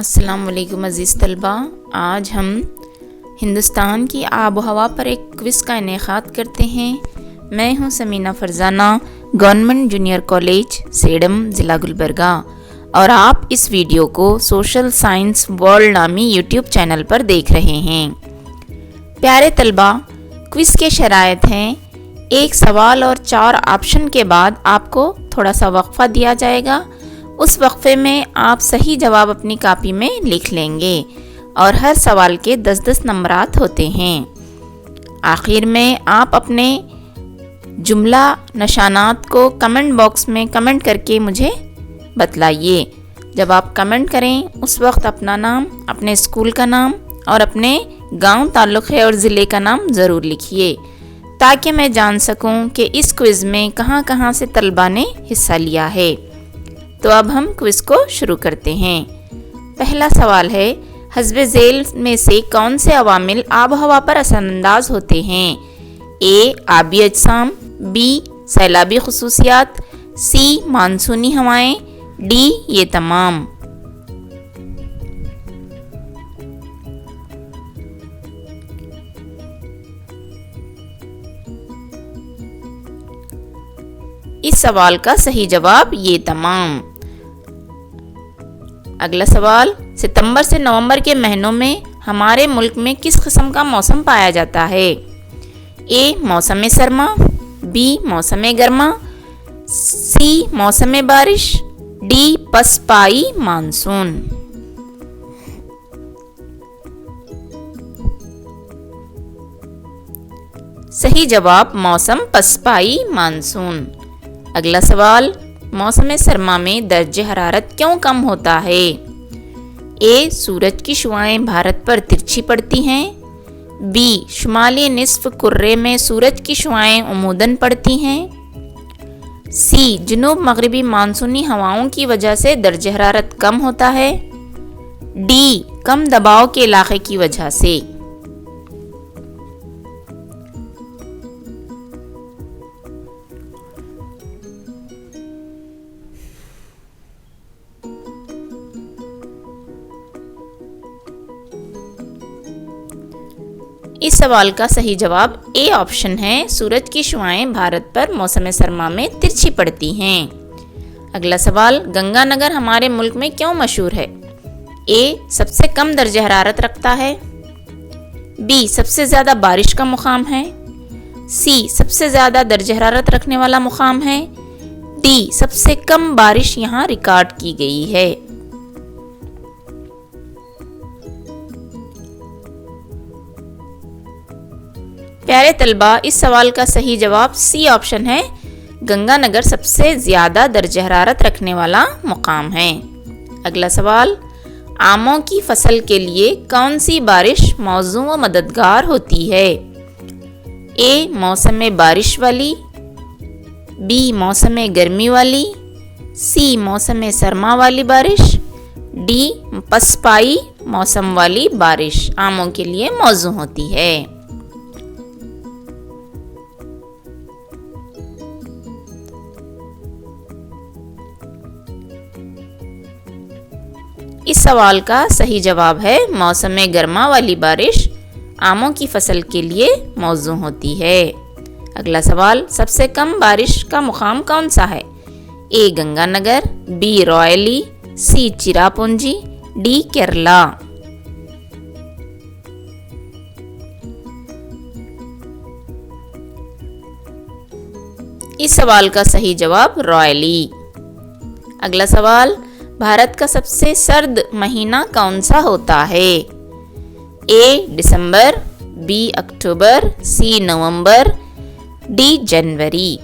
अस्सलाम वालेकुम अज़ीज़ तलबा। आज हम हिंदुस्तान की आबो हवा पर एक क्विज़ का इनेकाद करते हैं। मैं हूं Samina Farzana, government junior college Sedam ज़िला गुलबर्गा, और आप इस वीडियो को सोशल साइंस वर्ल्ड नामी यूट्यूब चैनल पर देख रहे हैं। प्यारे तलबा, क्विज़ के शराइत हैं, एक सवाल और 4 ऑप्शन के बाद आपको थोड़ा सा वक्फ़ा दिया जाएगा। उस वक्फे में आप सही जवाब अपनी कापी में लिख लेंगे और हर सवाल के 10-10 नंबरात होते हैं। आखिर में आप अपने जुमला निशानात को कमेंट बॉक्स में कमेंट करके मुझे बतलाइए। जब आप कमेंट करें उस वक्त अपना नाम, अपने स्कूल का नाम और अपने गांव, ताल्लुक़े और ज़िले का नाम ज़रूर लिखिए, ताकि मैं जान सकूं कि इस क्विज़ में कहां कहां से तलबा ने हिस्सा लिया है। तो अब हम क्विज़ को शुरू करते हैं। पहला सवाल है, हस्बे झेल में से कौन से अवामिल आब हवा पर असरअंदाज होते हैं? ए आबी अजसाम, बी सैलाबी खुसूसियात, सी मानसूनी हवाएं, डी ये तमाम। इस सवाल का सही जवाब ये तमाम। अगला सवाल, सितंबर से नवंबर के महीनों में हमारे मुल्क में किस किस्म का मौसम पाया जाता है? ए मौसम सरमा, बी मौसम गर्मा, सी मौसम बारिश, डी पसपाई मानसून। सही जवाब मौसम पसपाई मानसून। अगला सवाल, मौसम सरमा में दर्जे हरारत क्यों कम होता है? ए सूरज की शुआएं भारत पर तिरछी पड़ती हैं, बी शुमाली निस्फ कुर्रे में सूरज की शुआएं उमूदन पड़ती हैं, सी जुनूब मगरिबी मानसूनी हवाओं की वजह से दर्जे हरारत कम होता है, डी कम दबाव के इलाके की वजह से। इस सवाल का सही जवाब ए ऑप्शन है, सूरज की शुआएं भारत पर मौसम सरमा में तिरछी पड़ती हैं। अगला सवाल, गंगानगर हमारे मुल्क में क्यों मशहूर है? ए सबसे कम दर्जे हरारत रखता है, बी सबसे ज़्यादा बारिश का मुकाम है, सी सबसे ज़्यादा दर्जे हरारत रखने वाला मुकाम है, डी सबसे कम बारिश यहाँ रिकॉर्ड की गई है। प्यारे तलबा, इस सवाल का सही जवाब सी ऑप्शन है, गंगानगर सबसे ज़्यादा दर्जे हरारत रखने वाला मुकाम है। अगला सवाल, आमों की फसल के लिए कौन सी बारिश मौजू व मददगार होती है? ए मौसम बारिश वाली, बी मौसम गर्मी वाली, सी मौसम सरमा वाली बारिश, डी पसपाई मौसम वाली बारिश आमों के लिए मौजू होती है। इस सवाल का सही जवाब है, मौसम गर्मा वाली बारिश आमों की फसल के लिए मौजू होती है। अगला सवाल, सबसे कम बारिश का मुकाम कौन सा है? ए गंगानगर, बी रॉयली, सी चिरापुंजी, डी केरला। इस सवाल का सही जवाब रॉयली। अगला सवाल, भारत का सबसे सर्द महीना कौन सा होता है? ए दिसंबर, बी अक्टूबर, सी नवंबर, डी जनवरी।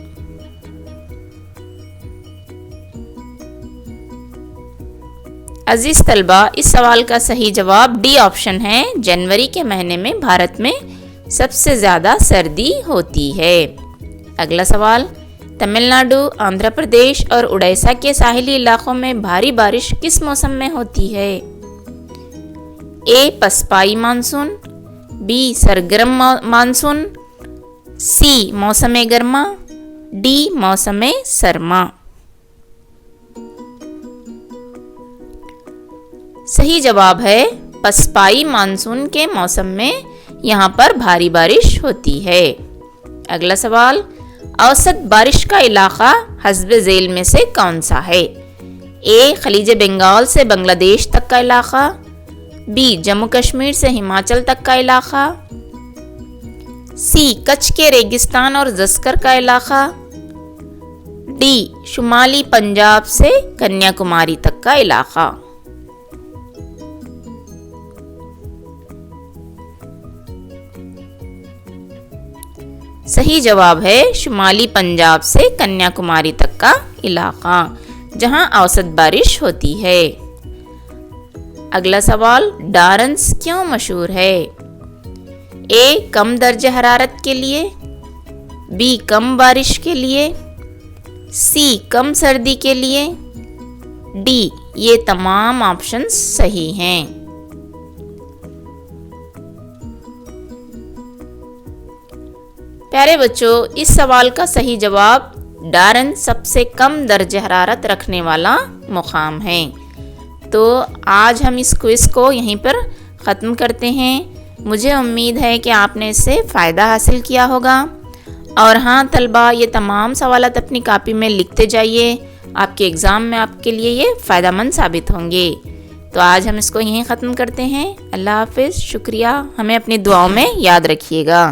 अजीज तलबा, इस सवाल का सही जवाब डी ऑप्शन है, जनवरी के महीने में भारत में सबसे ज़्यादा सर्दी होती है। अगला सवाल, तमिलनाडु, आंध्र प्रदेश और उड़ीसा के साहिली इलाकों में भारी बारिश किस मौसम में होती है? ए पसपाई मानसून, बी सरगर्म मानसून, सी मौसम गर्मा, डी मौसम सरमा। सही जवाब है पसपाई मानसून के मौसम में यहाँ पर भारी बारिश होती है। अगला सवाल, औसत बारिश का इलाका हस्ब झेल में से कौन सा है? ए खलीज बंगाल से बांग्लादेश तक का इलाका, बी जम्मू कश्मीर से हिमाचल तक का इलाका, सी कच्छ के रेगिस्तान और जस्कर का इलाका, डी शुमाली पंजाब से कन्याकुमारी तक का इलाका। सही जवाब है शुमाली पंजाब से कन्याकुमारी तक का इलाका, जहां औसत बारिश होती है। अगला सवाल, डारन्स क्यों मशहूर है? ए कम दर्जे हरारत के लिए, बी कम बारिश के लिए, सी कम सर्दी के लिए, डी ये तमाम ऑप्शंस सही हैं। प्यारे बच्चों, इस सवाल का सही जवाब डारन सबसे कम दर्जे हरारत रखने वाला मुकाम है। तो आज हम इस क्विज़ को यहीं पर ख़त्म करते हैं। मुझे उम्मीद है कि आपने इससे फ़ायदा हासिल किया होगा। और हाँ तलबा, ये तमाम सवालात अपनी कापी में लिखते जाइए, आपके एग्ज़ाम में आपके लिए ये फ़ायदेमंद साबित होंगे। तो आज हम इसको यहीं ख़त्म करते हैं। अल्लाह हाफ़िज़, शुक्रिया। हमें अपनी दुआओं में याद रखिएगा।